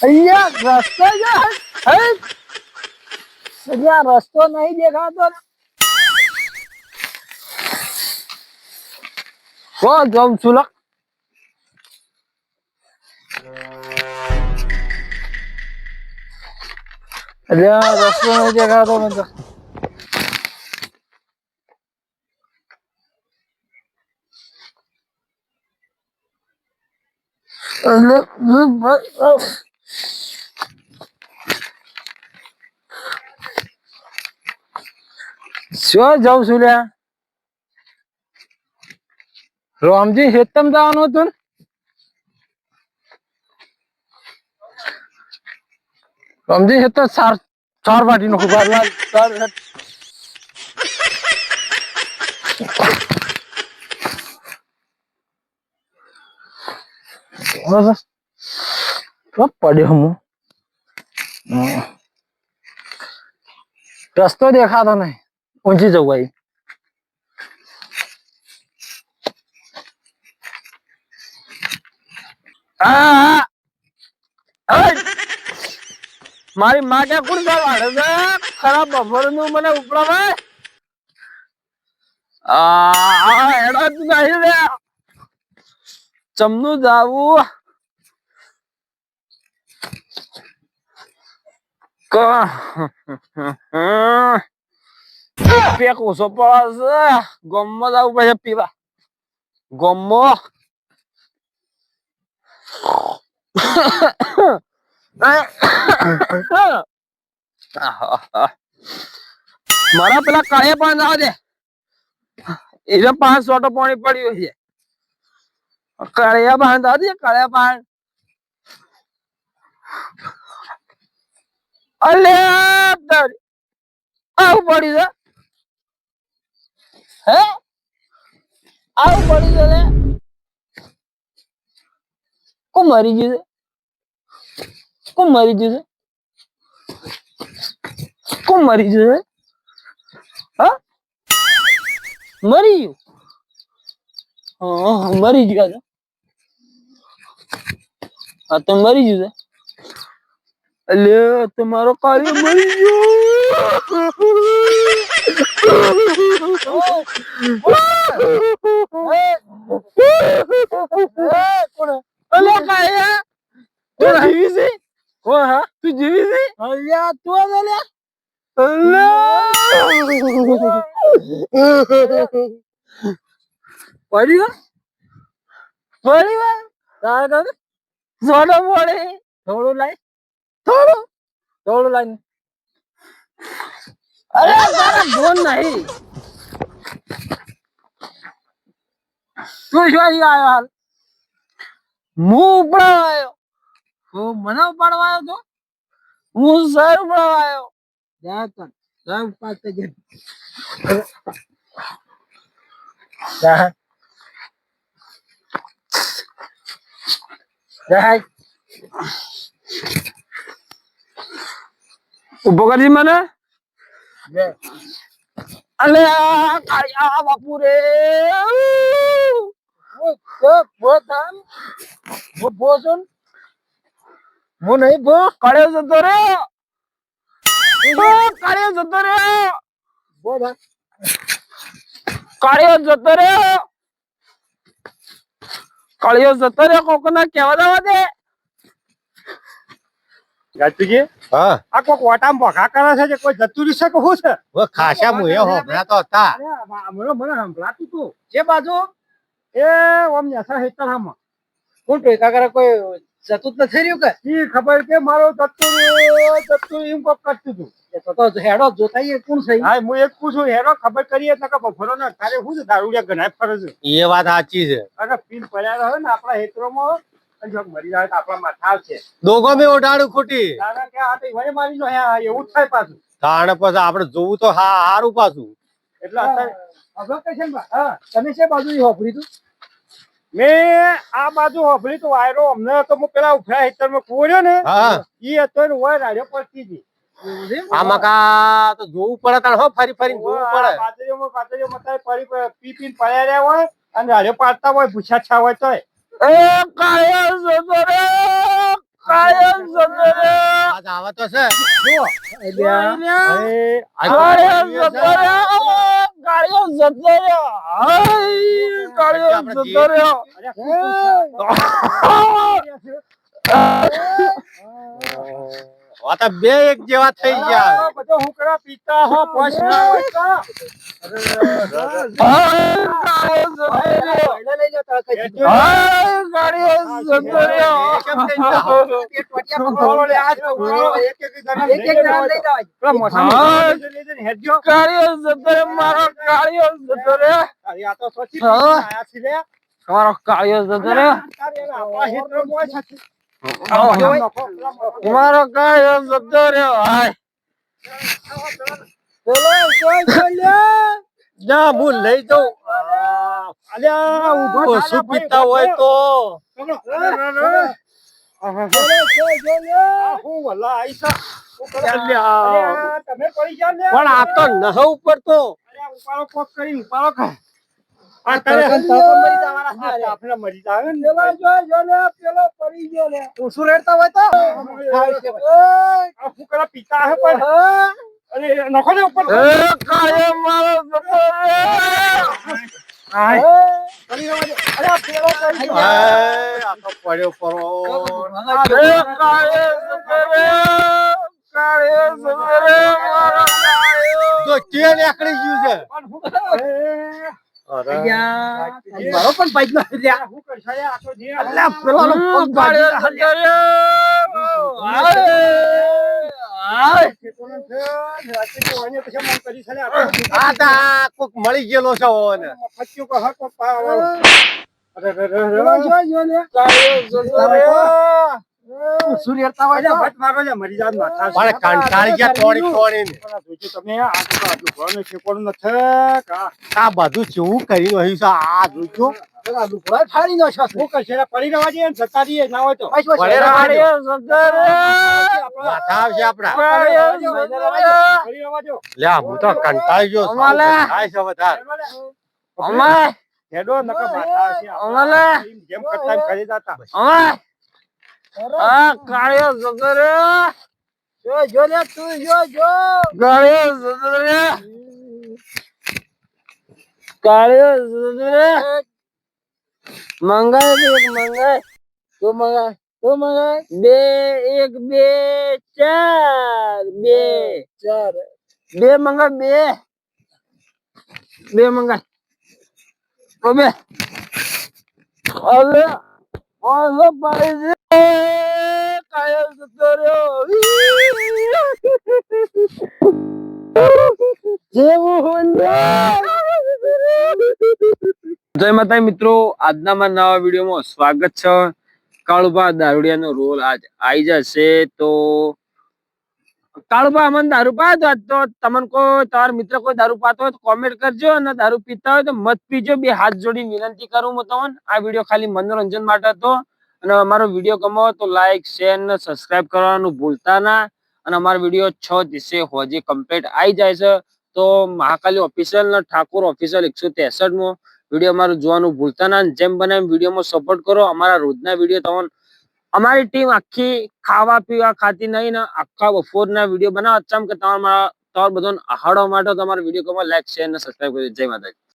અહીંયા રસ્તો છે અહીંયા રસ્તો નહીં દેખાતો કોણ જમ સુલક રસ્તો નહીં દેખાતો મને તો શું જાઉં છું લ્યા રામજી હેતમ જવાનું હતું ને રામજી હેતમ ચાર વાટી નો પડ્યો હું રસ્તો દેખાતો નહીં ઊંચી જવું ભાઈ મારી માં ક્યાં કોણ વાળે છે ખરાબ બફર નું મને ઉપડાવે એડા તું નહીં રે ચમનું જાવું પેક ઓછો પડે છે ગમમાં જવું પડે પીવા ગમમાં મારા પેલા કાળે પાન આવ દે એને 5 સોટો પાણી પડ્યું છે કાળિયા પાન આવ દે કાળિયા પાન અલે આવું પડ્યું છે હે આવું પડ્યું છે લે કોણ મરી ગયું છે કોણ મરી ગયું છે કોણ મરી ગયું છે હા મરી ગયું હા મરી ગયા છે હા તો મરી ગયું છે અલે તમારો કાર્ય મરી ગયો અલે કાયા તું જીવી છે ઓ હા તું જીવી છે અલ્યા તું અલ્યા પડી તારે સોડો પડે થોડું લાય થોડું લાય અરે તારા ફોન નહીં તું શું આવ્યો હાલ હું ઉપડાવા આવ્યો હું મને ઉપાડવા આવ્યો તો હું સર ઉપાડવા આવ્યો ઉભો કરજી મને અલે કાળિયા બાપુ રે હું નહીં ભો કાળિયો જતો રે કાળિયો જતો રે કાળિયો જતો રે કાળિયો જતો રે કોકના કેવા દેવા દે ગાતુજી હા આ કોક વાટામ ભોખા કરે છે જે કોઈ જતું રહી શકે શું છે ઓ ખાસા મુએ હોભરા તો હતા મને સંભળાતું તું જે બાજુ એ ઓમ નેસા હેતર હામાં કોણ ટેકા કરે કોઈ જતું જ નથી રહ્યું કે ઈ ખબર કે મારો જતું એમ કોક કરતું તું તો હેડો જોતા કોણ છે હા હું એક પૂછું હેરો ખબર કરીએ તો કે બફરો ને તારે શું છે દારૂડિયા ગણાય ફરે છે એ વાત સાચી છે અને પીન પડ્યા રહે ને આપણા હેતરોમાં જો મરી જાય તો આપણા માથા આવશે દોગો મે ઓડાડું ખોટી દાદા કે આ તો વળી મારી જો એવું જ થાય પાછું તાણ પછી આપણે જોવું તો હારું પાછું એટલે અત્યારે અગર કે છે હા તમે છે બાજુ હોપરી તું મેં આ બાજુ હોભળી તો વાયરો અમને તો હું પેલા ઉભરા હેતરમાં કુવર્યો ને હા ઈ હતો ને હોય રાડ્યો પડતી હતી આમાં કા તો જોવું પડે તાણ હો ફરી ફરી જોવું પડે પાતળીઓમાં મતાય પીને પડ્યા રહ્યા હોય અને રાડ્યો પાડતા હોય ભૂછા છા હોય તોય એ કાળિયો જતો રહ્યો, કાળિયો જતો રહ્યો. આજ આવે તો છે જો કાળિયો કાળિયો જતો રહ્યો, કાળિયો જતો રહ્યો. હાય, કાળિયો જતો રહ્યો. આ તો બે એક જેવા થઈ ગયા બધો હુકડા પીતા હો પોસ ના હોય તો હાય, કાળિયો જતો રહ્યો. હાય, કાળિયો જતો રહ્યો. કાળિયો જતો રહ્યો, મારો કાળિયો જતો રહ્યો. તમારો કાળિયો જતો રહ્યો. મારો કાળિયો જતો રહ્યો. હાય, જા હું લઈ જાઉં ઓછું પીતા હોય તો તમે પડી જાવ ને પણ આ તો નહ ઉપર તો ઉપાડો કોક કરી ઉપાડો ખા આ તારે આપણે મરી જાવ ને પેલો પડી ગયો ને ઓછું રેડતા હોય તો આ ફૂકડા પીતા હે પણ અરે નખો ને ઉપર એ કાળિયો મારો જતો રહ્યો. પડી જવા દે. અરે આ પેલો પડી ગયો આ તો પડ્યો પરો એ કાળિયો જતો રહ્યો, કાળિયો જતો રહ્યો, મારો કાળિયો. તો કે નીકળી ગયું છે પણ ફૂકડા અરે મારો પણ બાઈક ના લ્યા હું કરશે આ તો જે અલ્લા પેલાનો પગ કાળિયો બાજી જતો રહ્યો. હાય, હાય. આ તા કોક મળી ગયેલો છે ઓને મરી જાત માથા પણ કંટાળી ગયા તોડી તોડીને તમે આટલું ઘરનું ઠેકોણું નથી કા આ બધું કેવું કરી રહ્યું છે આ જોજો ફાડી નો છો શું કરશે પડી રહેવા દે ને જતા દઈએ ના હોય તો પડે રહેવા દો. કાળિયો જતો રહ્યો. માથા આવશે આપડા કાળિયો જતો રહ્યો. પડી રહેવા દો લે હું તો કંટાળી ગયો છું. અમાલે. થાય છે વધારે અમાય, હેડો નકા માથા આવશે અમાલે. જેમ કરતા એમ કરી જાતા અમાય. આ કાળિયો જતો રહ્યો. જો લે તું જો કાળિયો જતો રહ્યો. કાળિયો જતો રહ્યો. મંગાય છે, એક મંગાય. તું મંગાય. બે, એક, બે, ચાર. બે મંગાય, બે મંગાય. ઓ બે. હવે પાડી દે. કાળિયો જતો રહ્યો. જય માતા મિત્રો, આજના મારા નવા વિડીયોમાં સ્વાગત છે. કાળુભા દારૂડિયાનો રોલ આજ આવી જશે. તો કાળુભા અમને દારૂ પાયો આજ તો તમને કોઈ તમારા મિત્ર કોઈ દારૂ પાતો હોય તો કોમેન્ટ કરજો, અને દારૂ પીતા હોય તો મત પીજો. બે હાથ જોડી વિનંતી કરું હું તમને. આ વિડીયો ખાલી મનોરંજન માટે હતો, અને અમારો વિડીયો ગમો તો લાઈક, શેર ને સબસ્ક્રાઇબ કરવાનું ભૂલતા ના. અને અમારો વિડીયો 6 દિવસે હોજે કમ્પ્લીટ આવી જાય છે. તો મહાકાલી ઓફિશિયલ ને ઠાકોર ઓફિશિયલ 163 માં વિડીયો અમારું જોવાનું ભૂલતા ના. જેમ બને એમ વિડીયોમાં સપોર્ટ કરો. અમારા રોજના વિડીયો તમને અમારી ટીમ આખી ખાવા પીવા ખાતી નહીં ને આખા બપોરના વિડીયો બનાવો. ચમ કે તમારા બધો આહાડવા માટે તમારા વિડીયો ગમે લાઈક, શેર ને સબસ્ક્રાઇબ કરી. જય માતાજી.